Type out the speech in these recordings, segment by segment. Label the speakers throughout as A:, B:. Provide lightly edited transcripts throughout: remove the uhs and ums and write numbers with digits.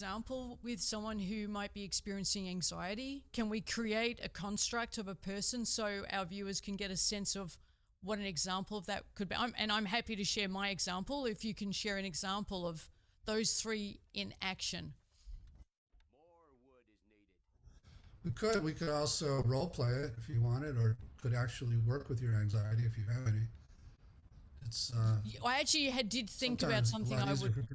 A: Example with someone who might be experiencing anxiety? Can we create a construct of a person so our viewers can get a sense of what an example of that could be? And I'm happy to share my example if you can share an example of those three in action.
B: More wood is needed.
C: We could also role play it if you wanted, or could actually work with your anxiety if you have any. It's
A: I actually did think about something I would.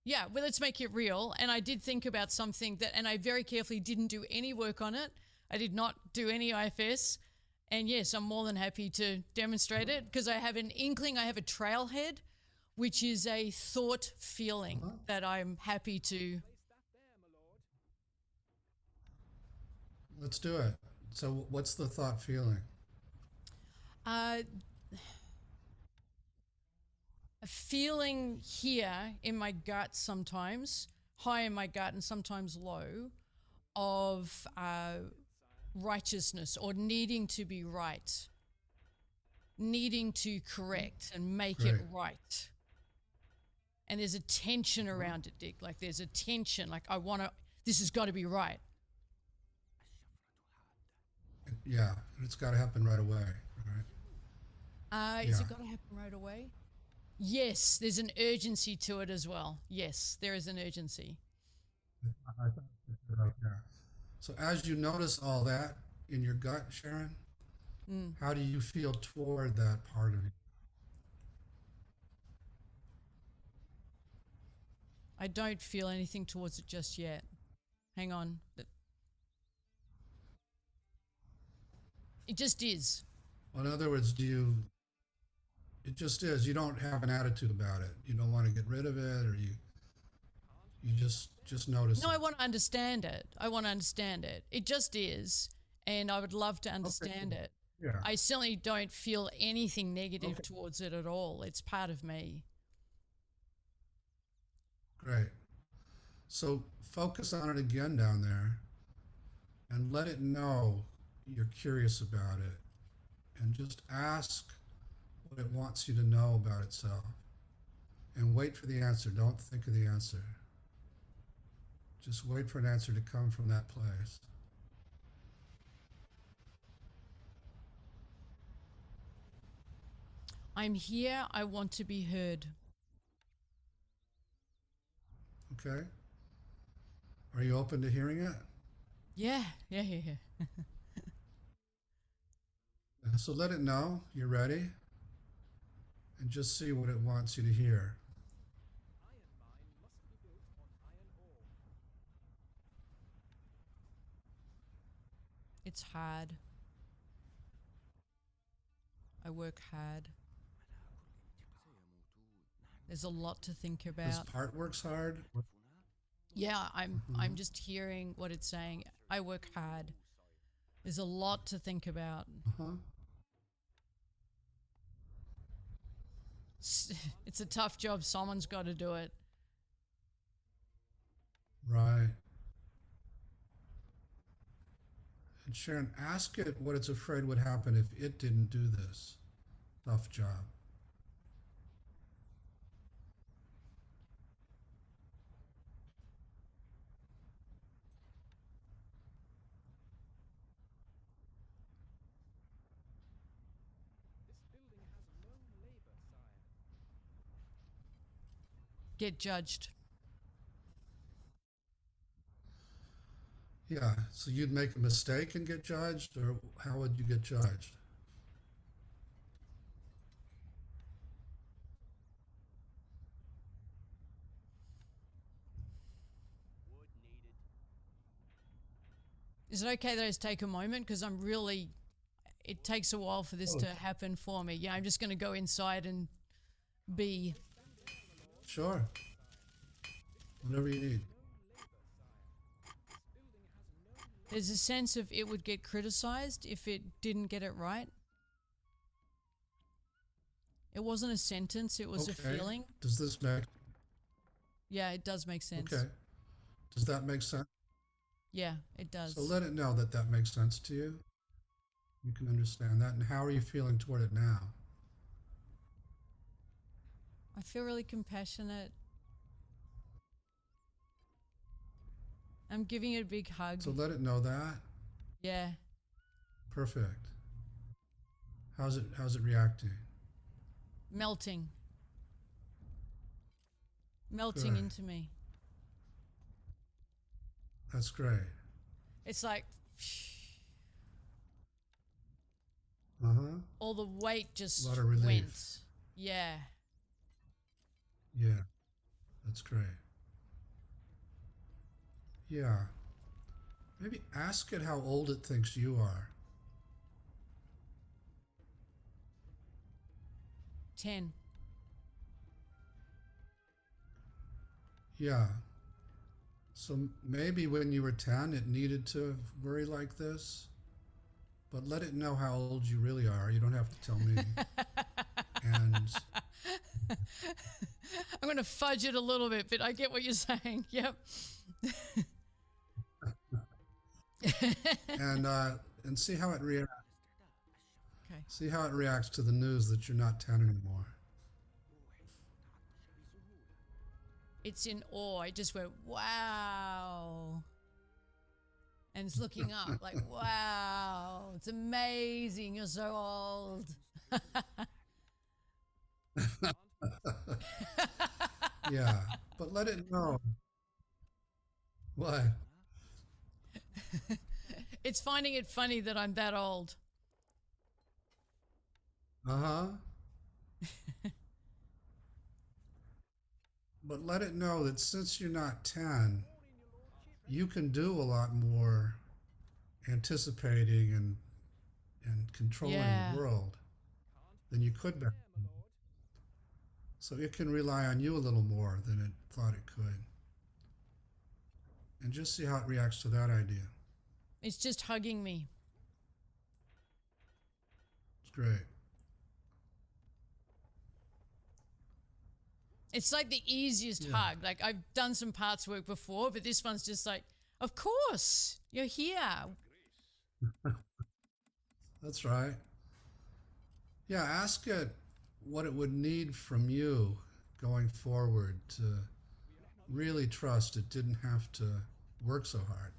A: Yeah, well, let's make it real. And I did think about something that, and I very carefully didn't do any work on it. I did not do any IFS. And yes, I'm more than happy to demonstrate it because I have an inkling, I have a trailhead, which is a thought feeling that I'm happy to.
C: Let's do it. So what's the thought feeling?
A: A feeling here in my gut sometimes, high in my gut and sometimes low, of righteousness or needing to be right, needing to correct and make it right. And there's a tension around it, Dick. Like there's a tension, like this has got to be right.
C: Yeah, it's got to happen right away, right?
A: Is it got to happen right away? Yes, there's an urgency to it as well. Yes, there is an urgency.
C: So as you notice all that in your gut, Sharon, how do you feel toward that part of you?
A: I don't feel anything towards it just yet. Hang on. It just is.
C: Well, in other words, it just is. You don't have an attitude about it. You don't want to get rid of it, or you just notice it.
A: No, I want to understand it. I want to understand it. It just is, and I would love to understand it.
C: Yeah.
A: I certainly don't feel anything negative towards it at all. It's part of me.
C: Great. So focus on it again down there and let it know you're curious about it, and just ask what it wants you to know about itself, and wait for the answer. Don't think of the answer. Just wait for an answer to come from that place.
A: I'm here. I want to be heard.
C: Okay. Are you open to hearing it?
A: Yeah.
C: So let it know you're ready, and just see what it wants you to hear.
A: It's hard. I work hard. There's a lot to think about.
C: This part works hard?
A: Yeah, I'm just hearing what it's saying. I work hard. There's a lot to think about. It's a tough job. Someone's got to do it.
C: Right. And Sharon, ask it what it's afraid would happen if it didn't do this tough job.
A: Get judged.
C: Yeah, so you'd make a mistake and get judged, or how would you get judged?
B: Wood needed.
A: Is it okay that I just take a moment? Because it takes a while for this to happen for me. Yeah, I'm just going to go inside and be.
C: Sure. Whatever you need.
A: There's a sense of it would get criticized if it didn't get it right. It wasn't a sentence, it was a feeling.
C: Does this make...
A: Yeah, it does make sense.
C: Okay. Does that make sense?
A: Yeah, it does.
C: So let it know that that makes sense to you. You can understand that. And how are you feeling toward it now?
A: I feel really compassionate. I'm giving it a big hug.
C: So let it know that.
A: Yeah.
C: Perfect. How's it reacting?
A: Melting. Melting
C: Good.
A: into me.
C: That's great.
A: It's like all the weight just
C: A lot of relief.
A: went. Yeah.
C: Yeah. That's great. Yeah. Maybe ask it how old it thinks you are.
A: 10.
C: Yeah. So maybe when you were 10, it needed to worry like this. But let it know how old you really are. You don't have to tell me. And
A: I'm going to fudge it a little bit, but I get what you're saying. Yep.
C: and see how it reacts.
A: Okay.
C: See how it reacts to the news that you're not 10 anymore.
A: It's in awe. It just went, wow. And it's looking up like, wow, it's amazing. You're so old.
C: Yeah, but let it know. What?
A: It's finding it funny that I'm that old.
C: Uh-huh. But let it know that since you're not 10, you can do a lot more anticipating and controlling the world than you could back then. So it can rely on you a little more than it thought it could. And just see how it reacts to that idea.
A: It's just hugging me.
C: It's great.
A: It's like the easiest hug. Like I've done some parts work before, but this one's just like, of course, you're here.
C: That's right. Yeah, ask it what it would need from you going forward to really trust it didn't have to work so hard.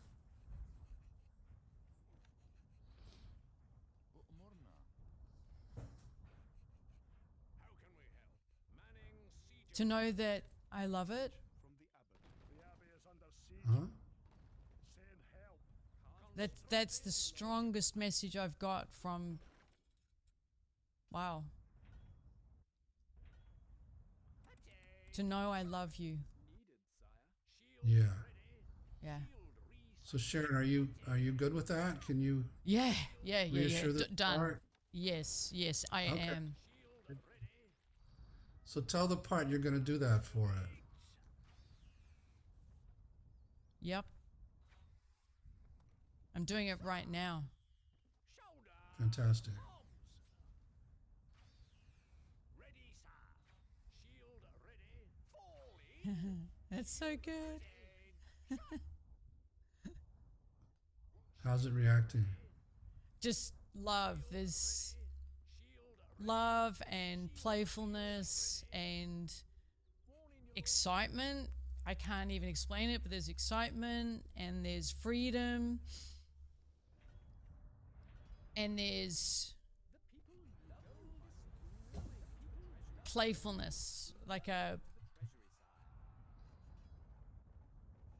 A: To know that I love it.
C: Huh?
A: That's the strongest message I've got from, wow. To know I love you.
C: Yeah.
A: Yeah.
C: So Sharon, are you good with that? Can you
A: Yeah.
C: reassure this
A: Done.
C: part?
A: Yes, I am.
C: So tell the part you're going to do that for it.
A: Yep. I'm doing it right now.
C: Fantastic.
A: That's so good.
C: How's it reacting?
A: Just love. There's love and playfulness and excitement. I can't even explain it, but there's excitement and there's freedom and there's playfulness, like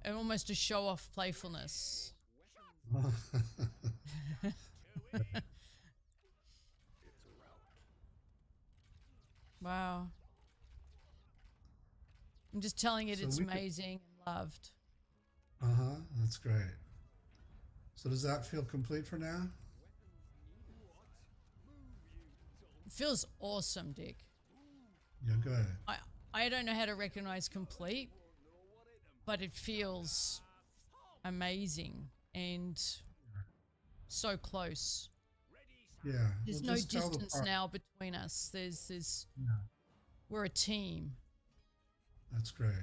A: almost a show-off playfulness. Wow. I'm just telling it it's amazing and loved.
C: Uh-huh, that's great. So does that feel complete for now?
A: It feels awesome, Dick.
C: Yeah, good.
A: I don't know how to recognize complete, but it feels amazing and so close.
C: Yeah.
A: There's no distance now between us. There's we're a team.
C: That's great.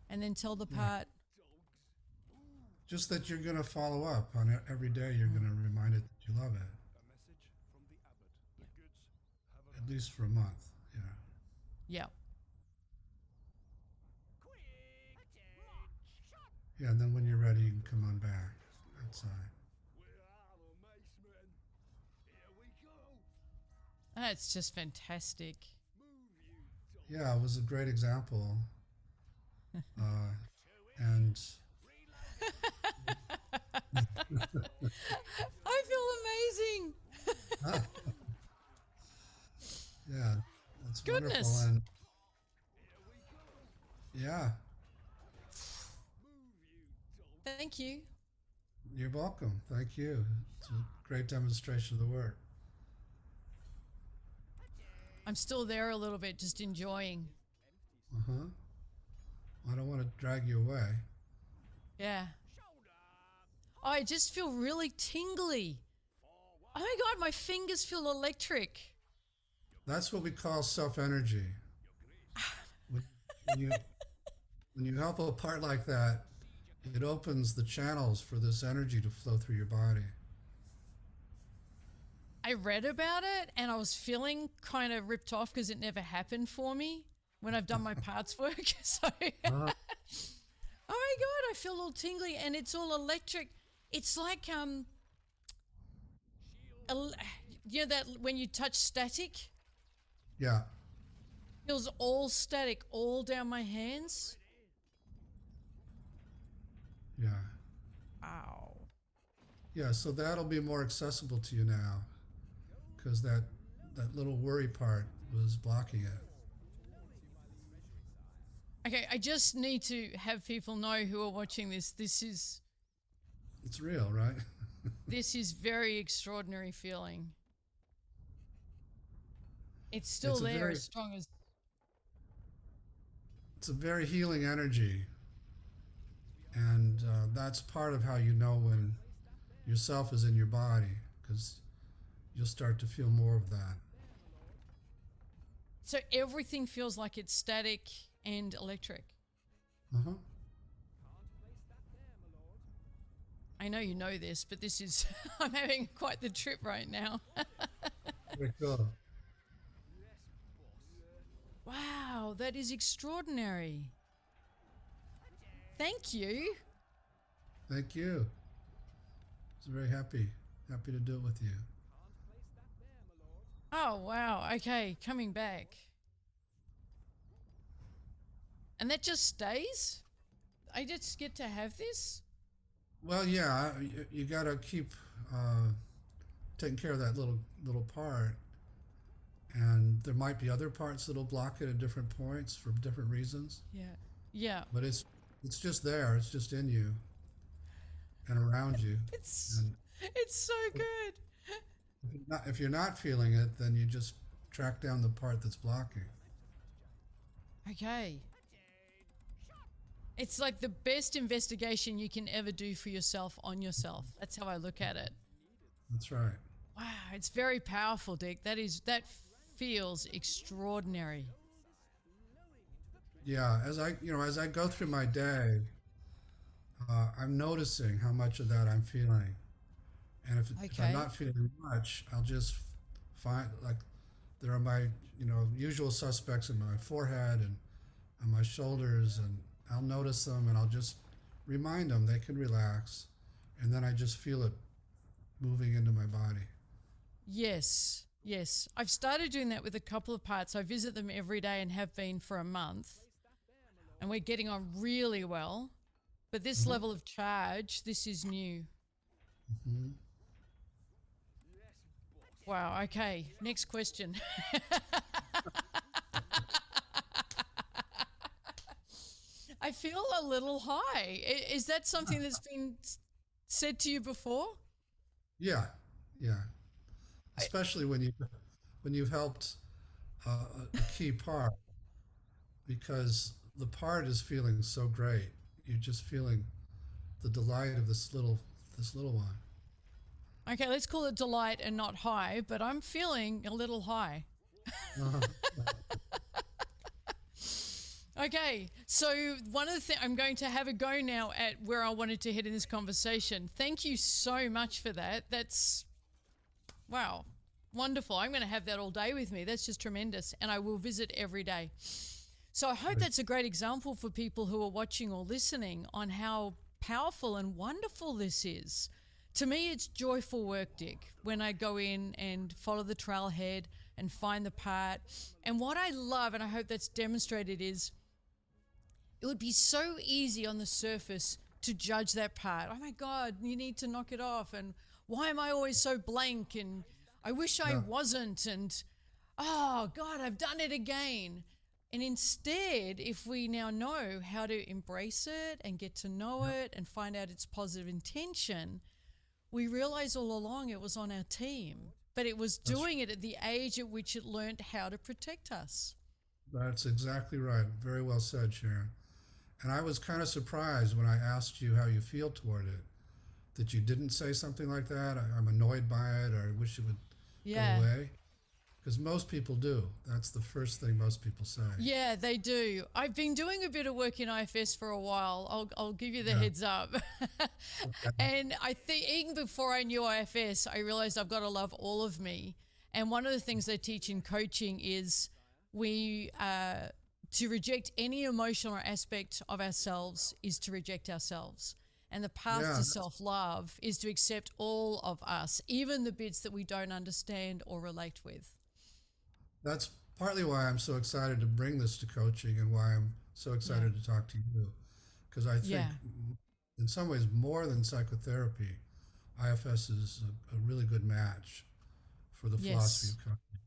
A: And then tell the part.
C: Just that you're going to follow up on it every day. You're going to remind it that you love it. At least for a month. Yeah.
A: Yeah.
C: Yeah, and then when you're ready, you can come on back outside.
A: That's just fantastic.
C: Yeah, it was a great example. And
A: I feel amazing.
C: yeah, that's
A: Goodness.
C: wonderful. And yeah,
A: Thank you.
C: you're welcome. Thank you. It's a great demonstration of the work.
A: I'm still there a little bit, just enjoying.
C: Uh-huh. I don't want to drag you away.
A: Yeah. I just feel really tingly. Oh my God, my fingers feel electric.
C: That's what we call self-energy. When you help a part like that, it opens the channels for this energy to flow through your body.
A: I read about it and I was feeling kind of ripped off because it never happened for me when I've done my parts work. So, oh my God, I feel all tingly and it's all electric. It's like, you know that when you touch static?
C: Yeah.
A: Feels all static all down my hands.
C: Yeah.
A: Ow.
C: Yeah, so that'll be more accessible to you now because that little worry part was blocking it.
A: Okay, I just need to have people know who are watching this. It's
C: real, right?
A: this is very extraordinary feeling. It's still
C: It's a
A: there
C: very-
A: as strong as...
C: It's a very healing energy. And that's part of how you know when yourself is in your body, because you'll start to feel more of that.
A: So everything feels like it's static and electric.
C: Uh-huh.
A: I know you know this, but this is... I'm having quite the trip right now.
C: Very cool.
A: Wow, that is extraordinary. Thank you.
C: Thank you. I was very happy to do it with you.
A: Oh, wow. Okay, coming back. And that just stays? I just get to have this?
C: Well, yeah, you got to keep taking care of that little part, and there might be other parts that'll block it at different points for different reasons.
A: Yeah. Yeah.
C: But it's just there. It's just in you and around you.
A: It's so good.
C: If you're not feeling it, then you just track down the part that's blocking.
A: Okay. It's like the best investigation you can ever do for yourself on yourself. That's how I look at it.
C: That's right.
A: Wow, it's very powerful, Dick. That feels extraordinary.
C: Yeah, as I go through my day, I'm noticing how much of that I'm feeling, and if I'm not feeling much, I'll just find, like, there are my usual suspects in my forehead and on my shoulders, and I'll notice them and I'll just remind them they can relax, and then I just feel it moving into my body.
A: Yes, yes. I've started doing that with a couple of parts. I visit them every day and have been for a month. And we're getting on really well. But this level of charge, this is new. Wow, okay. Next question. I feel a little high. Is that something that's been said to you before?
C: Yeah, yeah. Especially when you've helped a key part, because the part is feeling so great. You're just feeling the delight of this little one.
A: Okay, let's call it delight and not high, but I'm feeling a little high. Okay, so one of the things, I'm going to have a go now at where I wanted to head in this conversation. Thank you so much for that. That's, wow. wonderful. I'm going to have that all day with me. That's just tremendous. And I will visit every day. So I hope that's a great example for people who are watching or listening on how powerful and wonderful this is. To me, it's joyful work, Dick, when I go in and follow the trailhead and find the part. And what I love, and I hope that's demonstrated, is it would be so easy on the surface to judge that part. Oh my God, you need to knock it off. And why am I always so blank? And I wish I wasn't. And oh God, I've done it again. And instead, if we now know how to embrace it and get to know it and find out its positive intention, we realize all along it was on our team, but it was doing it at the age at which it learned how to protect us. That's
C: exactly right. Very well said, Sharon. And I was kind of surprised when I asked you how you feel toward it, that you didn't say something like that. I'm annoyed by it, or I wish it would go away. Because most people do. That's the first thing most people say.
A: Yeah, they do. I've been doing a bit of work in IFS for a while. I'll give you the heads up. And I think even before I knew IFS, I realized I've got to love all of me. And one of the things they teach in coaching is to reject any emotional aspect of ourselves is to reject ourselves. And the path to self-love is to accept all of us, even the bits that we don't understand or relate with.
C: That's partly why I'm so excited to bring this to coaching and why I'm so excited to talk to you. Because I think in some ways, more than psychotherapy, IFS is a really good match for the philosophy of coaching.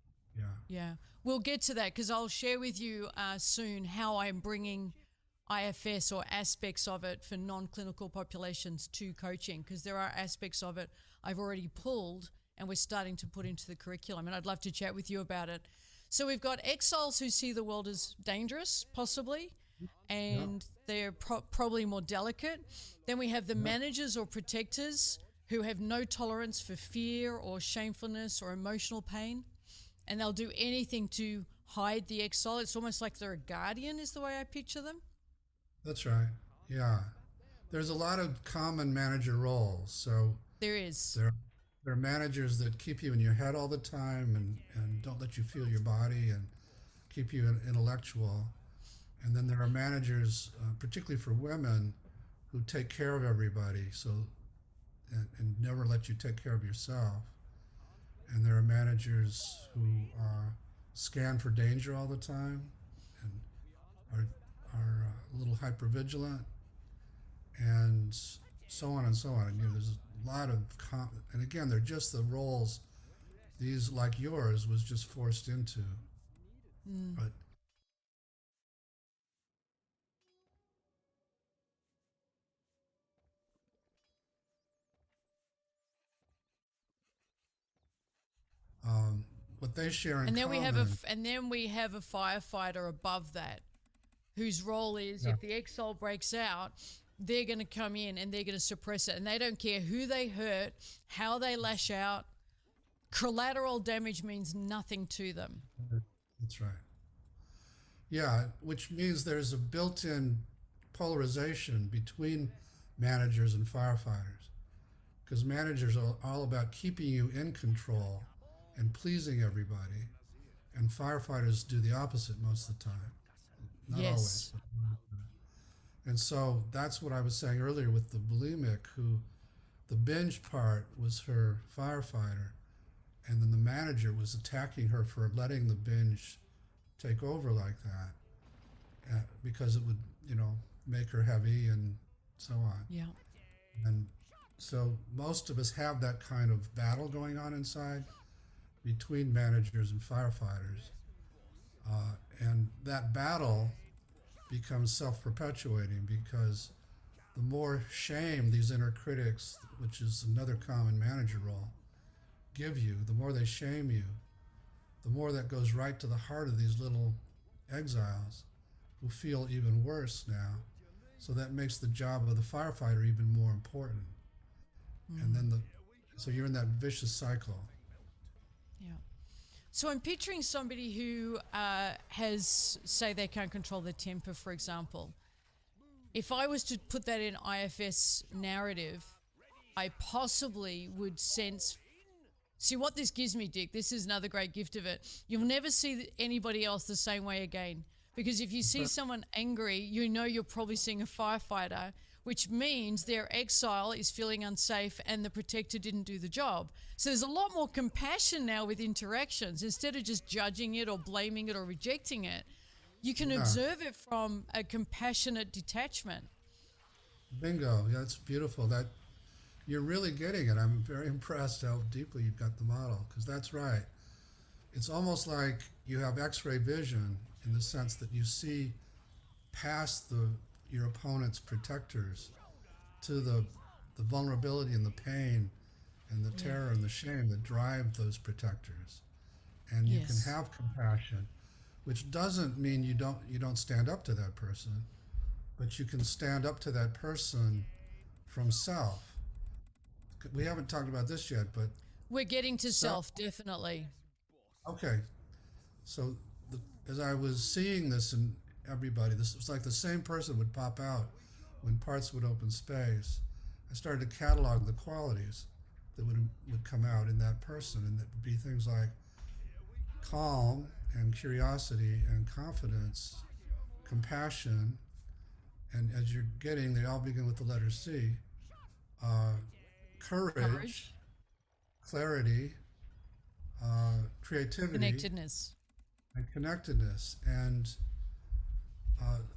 A: Yeah. We'll get to that because I'll share with you soon how I'm bringing IFS or aspects of it for non-clinical populations to coaching, because there are aspects of it I've already pulled and we're starting to put into the curriculum, and I'd love to chat with you about it. So we've got exiles who see the world as dangerous, possibly, and they're probably more delicate. Then we have the managers or protectors who have no tolerance for fear or shamefulness or emotional pain, and they'll do anything to hide the exile. It's almost like they're a guardian is the way I picture them.
C: That's right. Yeah. There's a lot of common manager roles. So
A: there is.
C: There are managers that keep you in your head all the time and don't let you feel your body and keep you intellectual. And then there are managers, particularly for women, who take care of everybody and never let you take care of yourself. And there are managers who scan for danger all the time and are a little hypervigilant, and so on and so on. And there's a lot of, and again, they're just the roles these, like yours, was just forced into. But what they share in common.
A: And then we have a firefighter above that, whose role is if the exile breaks out, they're going to come in and they're going to suppress it. And they don't care who they hurt, how they lash out. Collateral damage means nothing to them.
C: That's right. Yeah, which means there's a built-in polarization between managers and firefighters. Because managers are all about keeping you in control and pleasing everybody. And firefighters do the opposite most of the time. Not always. And so that's what I was saying earlier with the bulimic, who the binge part was her firefighter, and then the manager was attacking her for letting the binge take over like that, because it would, make her heavy and so on.
A: Yeah.
C: And so most of us have that kind of battle going on inside between managers and firefighters. And that battle becomes self-perpetuating, because the more shame these inner critics, which is another common manager role, give you, the more they shame you, the more that goes right to the heart of these little exiles who feel even worse now. So that makes the job of the firefighter even more important. And then so you're in that vicious cycle.
A: Yeah. So I'm picturing somebody who has, say they can't control their temper, for example. If I was to put that in IFS narrative, I possibly would sense See what this gives me, Dick. This is another great gift of it. You'll never see anybody else the same way again. Because if you see someone angry, you know you're probably seeing a firefighter, which means their exile is feeling unsafe and the protector didn't do the job. So there's a lot more compassion now with interactions. Instead of just judging it or blaming it or rejecting it, you can observe it from a compassionate detachment.
C: Bingo. Yeah, that's beautiful. That you're really getting it. I'm very impressed how deeply you've got the model, because that's right. It's almost like you have X-ray vision in the sense that you see past your opponent's protectors to the vulnerability and the pain and the terror and the shame that drive those protectors. And you can have compassion, which doesn't mean you don't stand up to that person, but you can stand up to that person from self. We haven't talked about this yet, but
A: we're getting to self, definitely.
C: Okay, so as I was seeing this in everybody, this was like the same person would pop out when parts would open space. I started to catalog the qualities that would come out in that person, and that would be things like calm and curiosity and confidence, compassion, and as you're getting, they all begin with the letter C. Courage, clarity, creativity,
A: connectedness,
C: and connectedness. And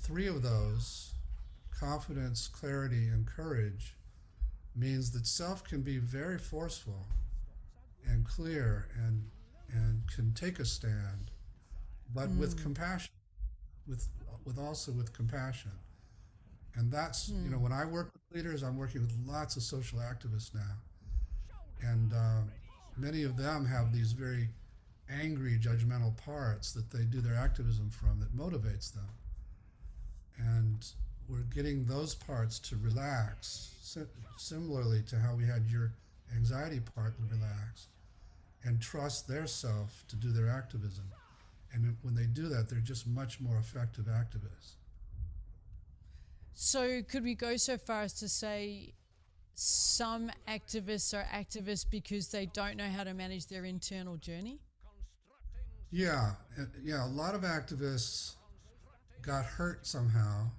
C: three of those, confidence, clarity, and courage, means that self can be very forceful and clear and can take a stand, but with compassion, with compassion. And that's, you know, when I work with leaders, I'm working with lots of social activists now. And many of them have these very angry, judgmental parts that they do their activism from that motivates them. And we're getting those parts to relax, similarly to how we had your anxiety part relax, and trust their self to do their activism. And when they do that, they're just much more effective activists.
A: So could we go so far as to say some activists are activists because they don't know how to manage their internal journey?
C: Yeah, a lot of activists got hurt somehow,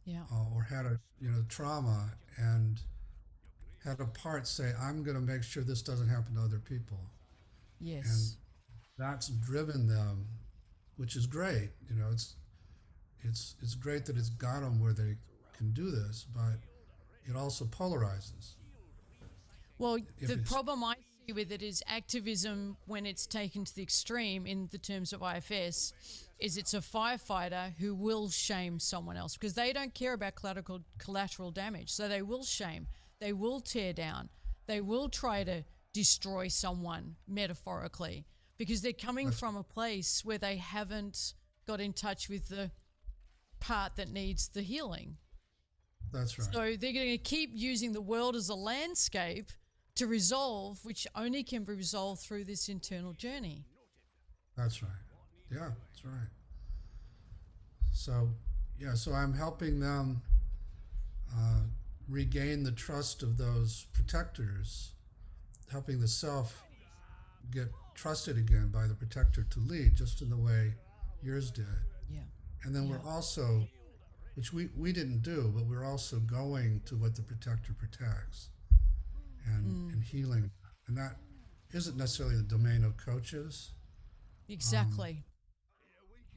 C: or had a trauma, and had a part say, "I'm going to make sure this doesn't happen to other people."
A: Yes,
C: and that's driven them, which is great. You know, it's great that it's got them where they can do this, but it also polarizes.
A: Well, the problem I see with it is activism, when it's taken to the extreme in the terms of IFS, is it's a firefighter who will shame someone else because they don't care about collateral damage. So they will shame, they will tear down, they will try to destroy someone metaphorically because they're coming from a place where they haven't got in touch with the part that needs the healing.
C: That's right.
A: So they're going to keep using the world as a landscape to resolve, which only can be resolved through this internal journey.
C: That's right. Yeah, that's right. So, so I'm helping them regain the trust of those protectors, helping the self get trusted again by the protector to lead, just in the way yours did.
A: Yeah.
C: And then we're also, which we didn't do, but we're also going to what the protector protects and healing. And that isn't necessarily the domain of coaches.
A: Exactly.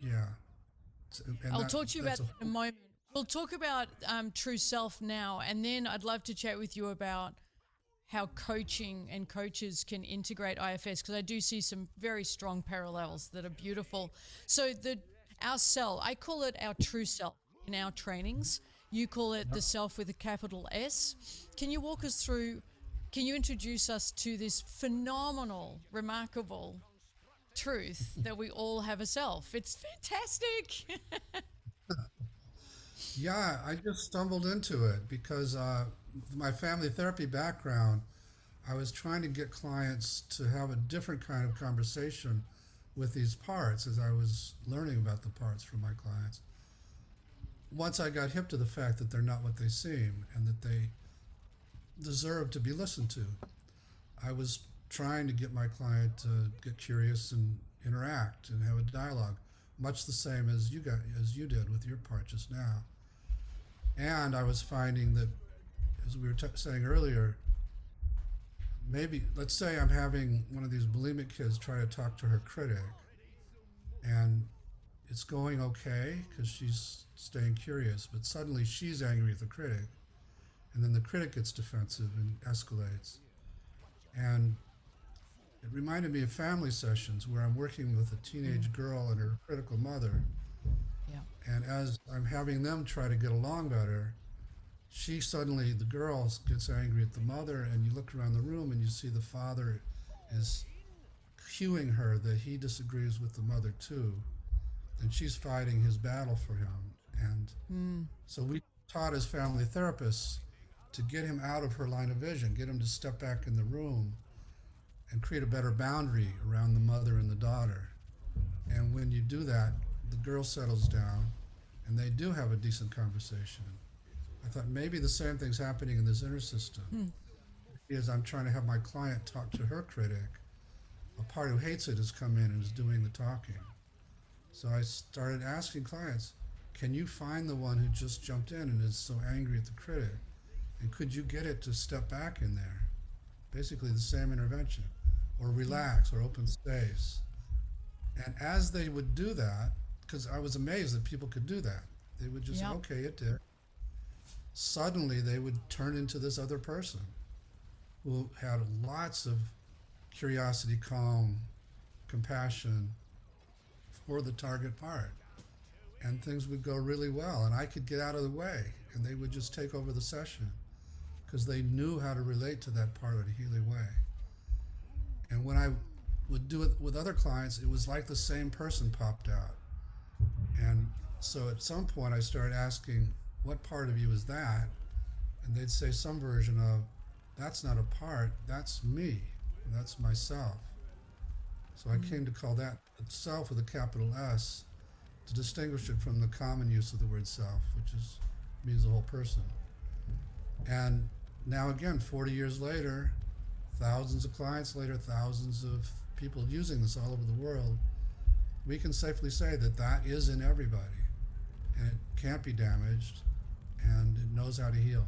C: And
A: I'll talk to you about that in a moment. We'll talk about true self now, and then I'd love to chat with you about how coaching and coaches can integrate IFS, because I do see some very strong parallels that are beautiful. So our self, I call it our true self in our trainings. You call it the self with a capital S. Can you walk us through, can you introduce us to this phenomenal, remarkable truth that we all have a self? It's fantastic.
C: Yeah, I just stumbled into it because my family therapy background, I was trying to get clients to have a different kind of conversation with these parts as I was learning about the parts from my clients. Once I got hip to the fact that they're not what they seem and that they deserve to be listened to, I was trying to get my client to get curious and interact and have a dialogue, much the same as you did with your part just now. And I was finding that, as we were saying earlier, maybe, let's say I'm having one of these bulimic kids try to talk to her critic, and it's going okay because she's staying curious, but suddenly she's angry at the critic, and then the critic gets defensive and escalates. And it reminded me of family sessions where I'm working with a teenage girl and her critical mother.
A: Yeah.
C: And as I'm having them try to get along better, the girl gets angry at the mother, and you look around the room and you see the father is cueing her that he disagrees with the mother too. And she's fighting his battle for him. And so we taught as family therapists to get him out of her line of vision, get him to step back in the room and create a better boundary around the mother and the daughter. And when you do that, the girl settles down and they do have a decent conversation. I thought maybe the same thing's happening in this inner system. Is I'm trying to have my client talk to her critic. A part who hates it has come in and is doing the talking. So I started asking clients, can you find the one who just jumped in and is so angry at the critic? And could you get it to step back in there? Basically the same intervention, or relax, or open space. And as they would do that, because I was amazed that people could do that, they would just say, okay, it did. Suddenly they would turn into this other person who had lots of curiosity, calm, compassion for the target part. And things would go really well, and I could get out of the way, and they would just take over the session because they knew how to relate to that part in a healing way. And when I would do it with other clients, it was like the same person popped out. And so at some point I started asking, what part of you is that? And they'd say some version of, that's not a part, that's me, that's myself. So I came to call that self with a capital S to distinguish it from the common use of the word self, which means the whole person. And now again, 40 years later, thousands of clients later, thousands of people using this all over the world, we can safely say that that is in everybody, and it can't be damaged, and it knows how to heal.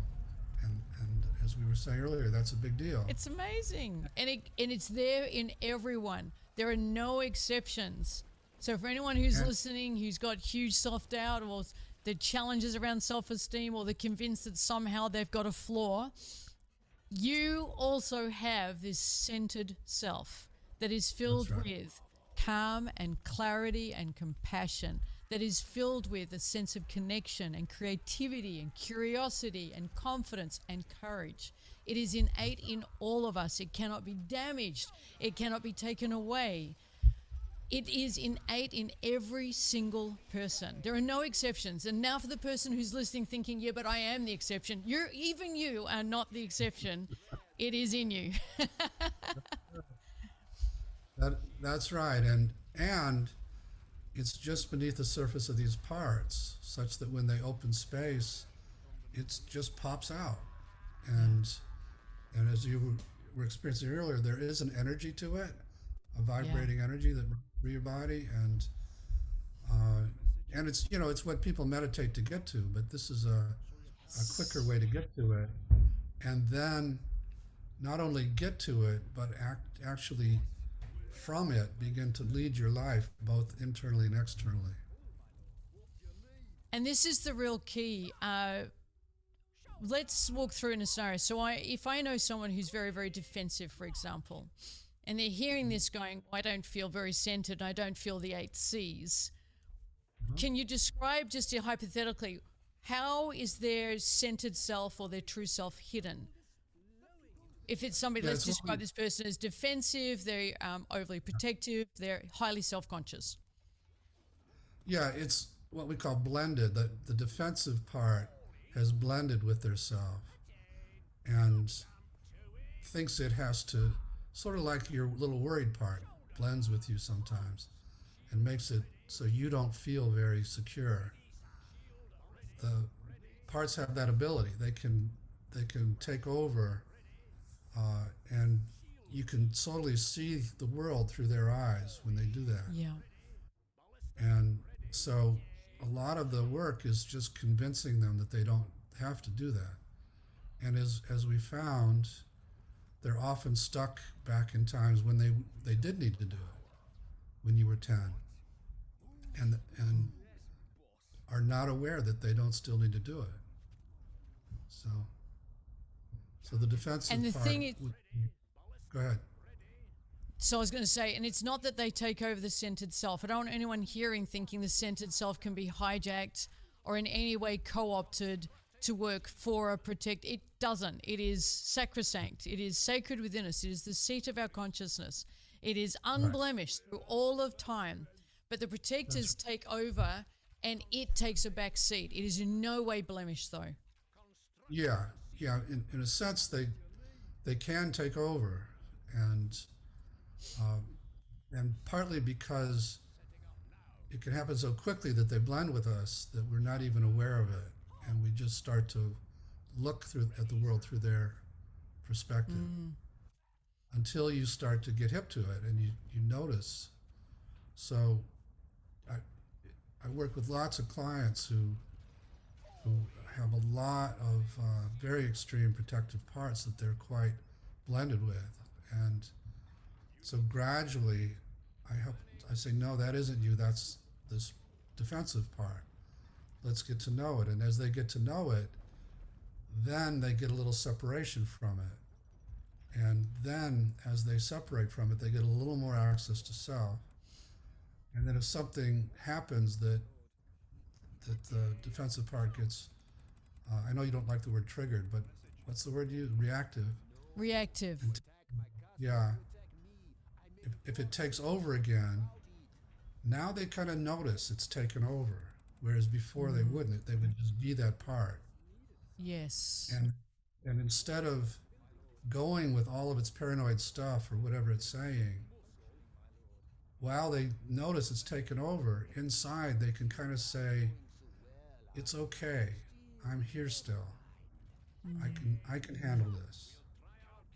C: And as we were saying earlier, that's a big deal.
A: It's amazing. And it's there in everyone. There are no exceptions. So for anyone who's listening, who's got huge self-doubt, or the challenges around self-esteem, or they're convinced that somehow they've got a flaw, you also have this centered self that is filled with calm and clarity and compassion, that is filled with a sense of connection and creativity and curiosity and confidence and courage. It is innate in all of us. It cannot be damaged. It cannot be taken away. It is innate in every single person. There are no exceptions. And now for the person who's listening thinking, yeah, but I am the exception. Even you are not the exception. It is in you.
C: That's right. And it's just beneath the surface of these parts, such that when they open space, it just pops out. And as you were experiencing earlier, there is an energy to it, a vibrating energy that runs through your body, and it's it's what people meditate to get to, but this is a quicker way to get to it, and then not only get to it, but actually from it begin to lead your life both internally and externally.
A: And this is the real key. Let's walk through in a scenario. So if I know someone who's very, very defensive, for example, and they're hearing this going, I don't feel very centered, I don't feel the 8 C's. Can you describe, just hypothetically, how is their centered self or their true self hidden? If it's somebody, let's describe this person as defensive, they're overly protective, they're highly self-conscious.
C: Yeah, it's what we call blended. The defensive part has blended with their self and thinks it has to, sort of like your little worried part, blends with you sometimes and makes it so you don't feel very secure. The parts have that ability. They can take over, and you can totally see the world through their eyes when they do that.
A: Yeah.
C: And so a lot of the work is just convincing them that they don't have to do that. And as we found, they're often stuck back in times when they did need to do it, when you were 10, and are not aware that they don't still need to do it. So the defensive
A: And the
C: part
A: thing is,
C: go ahead.
A: so I was going to say, and it's not that they take over the centered self. I don't want anyone hearing thinking the centered self can be hijacked or in any way co-opted to work for or protect. It doesn't. It is sacrosanct. It is sacred within us. It is the seat of our consciousness. It is unblemished through all of time. But the protectors take over and it takes a back seat. It is in no way blemished though.
C: Yeah. In a sense, they can take over, and partly because it can happen so quickly that they blend with us that we're not even aware of it, and we just start to look at the world through their perspective until you start to get hip to it and you notice. So I work with lots of clients who have a lot of very extreme protective parts that they're quite blended with, and so gradually I say, no, that isn't you, that's this defensive part. Let's get to know it. And as they get to know it, then they get a little separation from it. And then as they separate from it, they get a little more access to self. And then if something happens that the defensive part gets, I know you don't like the word triggered, but what's the word you use? Reactive.
A: Reactive.
C: Yeah. If it takes over again, now they kind of notice it's taken over, whereas before they wouldn't. They would just be that part.
A: Yes.
C: And instead of going with all of its paranoid stuff or whatever it's saying, while they notice it's taken over, inside they can kind of say, it's okay, I'm here still. I can handle this.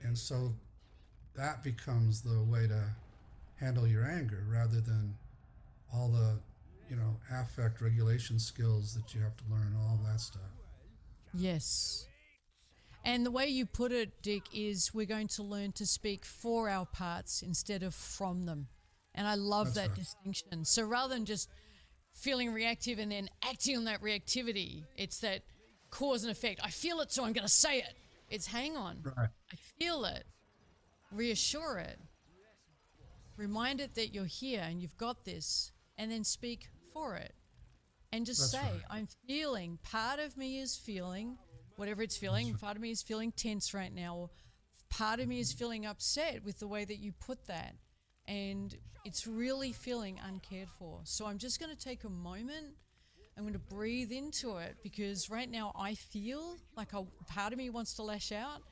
C: And so that becomes the way to handle your anger, rather than all the, affect regulation skills that you have to learn, all that stuff.
A: Yes. And the way you put it, Dick, is we're going to learn to speak for our parts instead of from them. And I love that distinction. So rather than just feeling reactive and then acting on that reactivity, it's that cause and effect. I feel it, so I'm going to say it. It's hang on.
C: Right.
A: I feel it. Reassure it. Remind it that you're here and you've got this, and then speak for it. And just say, I'm feeling, part of me is feeling, whatever it's feeling, part of me is feeling tense right now, or part of me is feeling upset with the way that you put that. And it's really feeling uncared for. So I'm just going to take a moment. I'm going to breathe into it, because right now I feel like a part of me wants to lash out,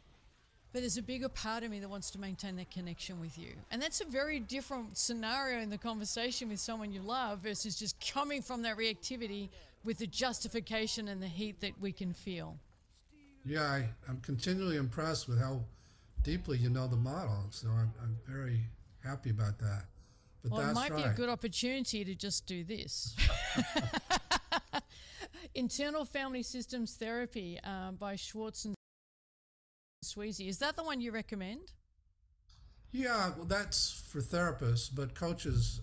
A: but there's a bigger part of me that wants to maintain that connection with you. And that's a very different scenario in the conversation with someone you love versus just coming from that reactivity with the justification and the heat that we can feel.
C: Yeah, I'm continually impressed with how deeply you know the model. So I'm very happy about that. But
A: Well,
C: that's
A: it might
C: right.
A: be a good opportunity to just do this. Internal Family Systems Therapy by Schwartz and Sweezy. Is that the one you recommend?
C: Yeah, well, that's for therapists, but coaches